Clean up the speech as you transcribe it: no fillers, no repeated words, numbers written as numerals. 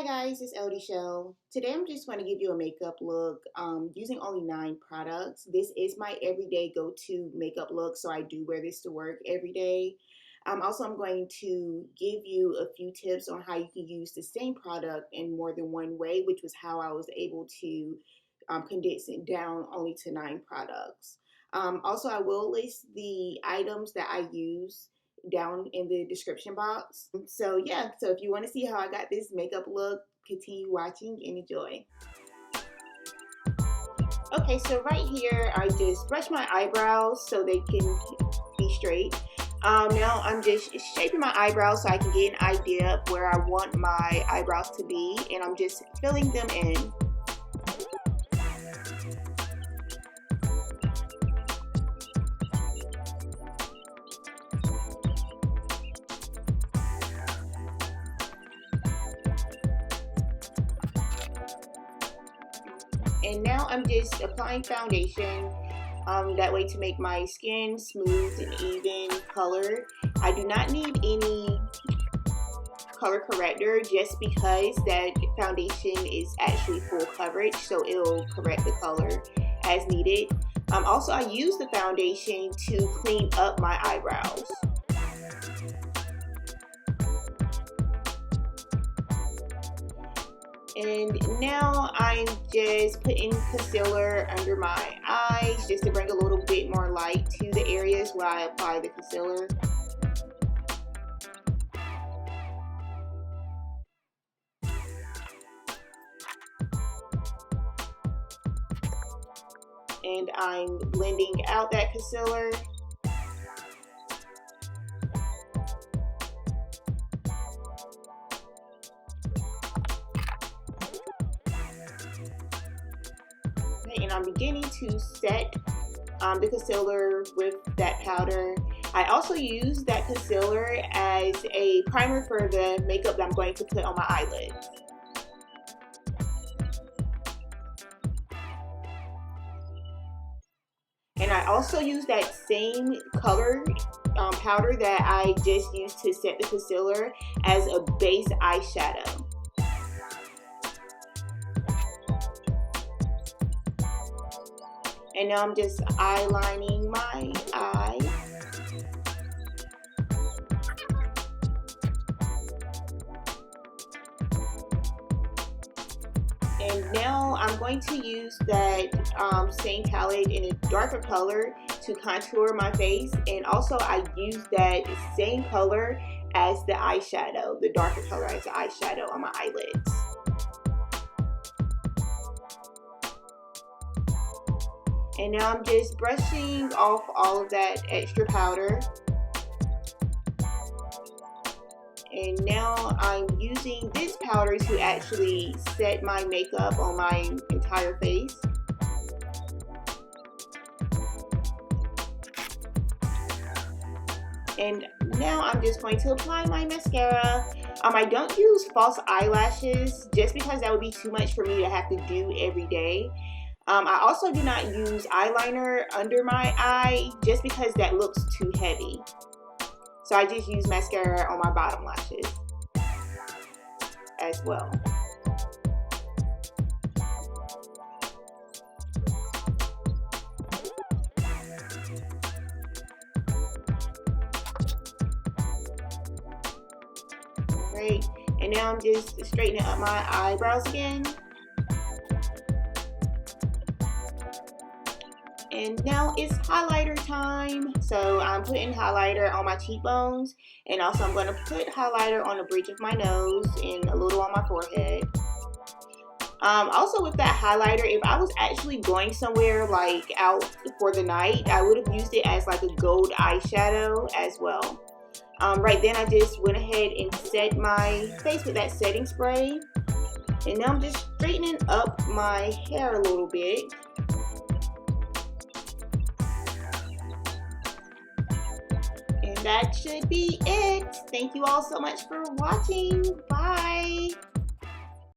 Hi guys, it's L.Deshelle. Today I'm just going to give you a makeup look using only 9 products. This is my everyday go-to makeup look, so I do wear this to work every day. Also, I'm going to give you a few tips on how you can use the same product in more than one way, which was how I was able to condense it down only to 9 products. Also, I will list the items that I use down in the description box. So yeah, so if you want to see how I got this makeup look, continue watching and enjoy. Okay, so right here I just brush my eyebrows so they can be straight. Now I'm just shaping my eyebrows so I can get an idea of where I want my eyebrows to be, and I'm just filling them in. And now I'm just applying foundation that way to make my skin smooth and even colored. I do not need any color corrector just because that foundation is actually full coverage, so it'll correct the color as needed. Also, I use the foundation to clean up my eyebrows. And now I'm just putting concealer under my eyes just to bring a little bit more light to the areas where I apply the concealer. And I'm blending out that concealer. And I'm beginning to set the concealer with that powder. I also use that concealer as a primer for the makeup that I'm going to put on my eyelids. And I also use that same color powder that I just used to set the concealer as a base eyeshadow. And now I'm just eyelining my eye. And now I'm going to use that same palette in a darker color to contour my face. And also I use that same color as the eyeshadow, the darker color as the eyeshadow on my eyelids. And now I'm just brushing off all of that extra powder. And now I'm using this powder to actually set my makeup on my entire face. And now I'm just going to apply my mascara. I don't use false eyelashes just because that would be too much for me to have to do every day. I also do not use eyeliner under my eye just because that looks too heavy. So I just use mascara on my bottom lashes as well. Great. And now I'm just straightening up my eyebrows again. And now it's highlighter time. So I'm putting highlighter on my cheekbones, and also I'm going to put highlighter on the bridge of my nose and a little on my forehead. Also with that highlighter, if I was actually going somewhere like out for the night, I would have used it as like a gold eyeshadow as well. Right then I just went ahead and set my face with that setting spray. And now I'm just straightening up my hair a little bit. That should be it. Thank you all so much for watching. Bye.